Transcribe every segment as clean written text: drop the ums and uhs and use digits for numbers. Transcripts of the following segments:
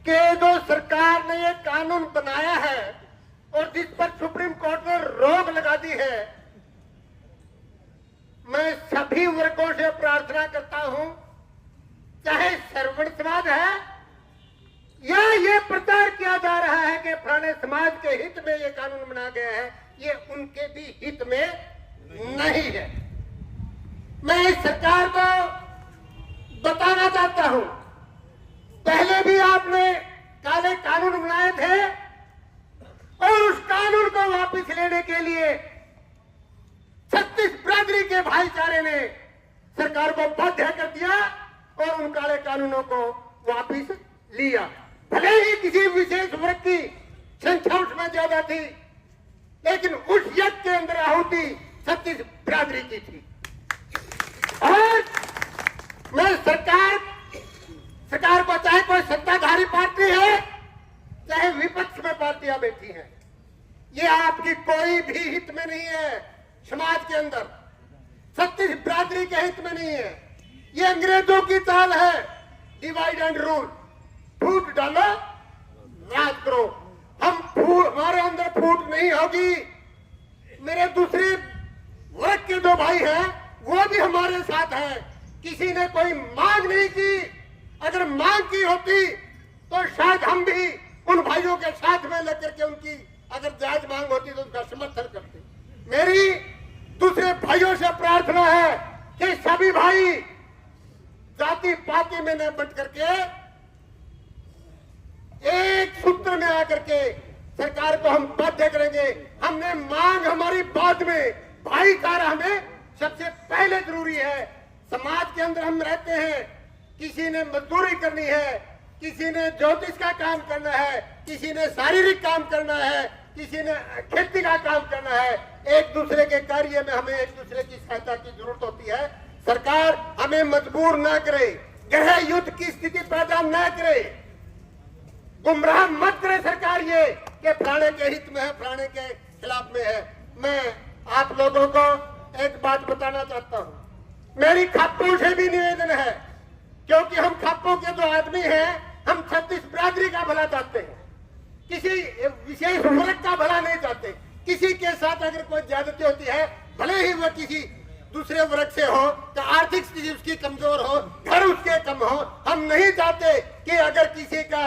कि जो सरकार ने ये कानून बनाया है और जिस पर सुप्रीम कोर्ट ने रोक लगा दी है, मैं सभी वर्गों से प्रार्थना करता हूं, चाहे श्रवण समाज है या ये प्रचार किया जा रहा है कि फलाने समाज के हित में ये कानून बनाया गया है, ये उनके भी हित में नहीं है। मैं इस सरकार को बताना चाहता हूं, पहले भी आपने काले कानून बनाए थे और उस कानून को वापस लेने के लिए 36 बिरादरी के भाईचारे ने सरकार को बाध्य कर दिया और उन काले कानूनों को वापस लिया। भले ही किसी विशेष वर्ग की संख्या उसमें ज्यादा थी, लेकिन उस यज्ञ के अंदर आहुति 36 बिरादरी की थी। और मैं सरकार को, चाहे कोई सत्ताधारी पार्टी है चाहे विपक्ष में पार्टियां बैठी हैं, ये आपकी कोई भी हित में नहीं है। समाज के अंदर 36 बिरादरी के हित में नहीं है। ये अंग्रेजों की चाल है, डिवाइड एंड रूल, फूट डालो राज करो। हमारे अंदर फूट नहीं होगी। मेरे दूसरे वर्ग के दो भाई हैं, वो भी हमारे साथ हैं। किसी ने कोई मांग नहीं की, अगर मांग की होती तो शायद हम भी उन भाइयों के साथ में लेकर के उनकी अगर जायज मांग होती तो उनका समर्थन करते। मेरी दूसरे भाइयों से प्रार्थना है कि सभी भाई जाति पाति में न बंट करके एक सूत्र में आकर के सरकार को हम बाध्य करेंगे। हमने मांग हमारी बाद में, भाईचारा हमें सबसे पहले जरूरी है। समाज के अंदर हम रहते हैं, किसी ने मजदूरी करनी है, किसी ने ज्योतिष का काम करना है, किसी ने शारीरिक काम करना है, किसी ने खेती का काम करना है। एक दूसरे के कार्य में हमें एक दूसरे की सहायता की जरूरत होती है। सरकार हमें मजबूर ना करे, गृह युद्ध की स्थिति पैदा ना करे, गुमराह मत करे सरकार ये कि फलाने के हित में है, फलाने के खिलाफ में है। मैं आप लोगों को एक बात बताना चाहता हूं, मेरी खापों से भी निवेदन है, क्योंकि हम खापों के जो आदमी हैं, हम 36 बिरादरी का भला चाहते हैं, किसी विशेष वर्ग का भला नहीं चाहते। किसी के साथ अगर कोई ज्यादती होती है, भले ही वह किसी दूसरे वर्ग से हो, तो आर्थिक स्थिति उसकी कमजोर हो, घर उसके कम हो, हम नहीं चाहते कि अगर किसी का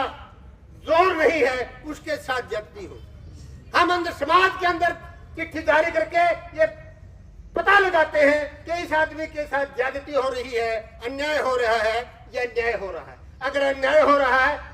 जोर नहीं है उसके साथ ज्यादती हो। हम अंदर समाज के अंदर चिट्ठी जारी करके ये पता लगाते हैं कि इस आदमी के साथ ज्यादती हो रही है, अन्याय हो रहा है या न्याय हो रहा है। अगर अन्याय हो रहा है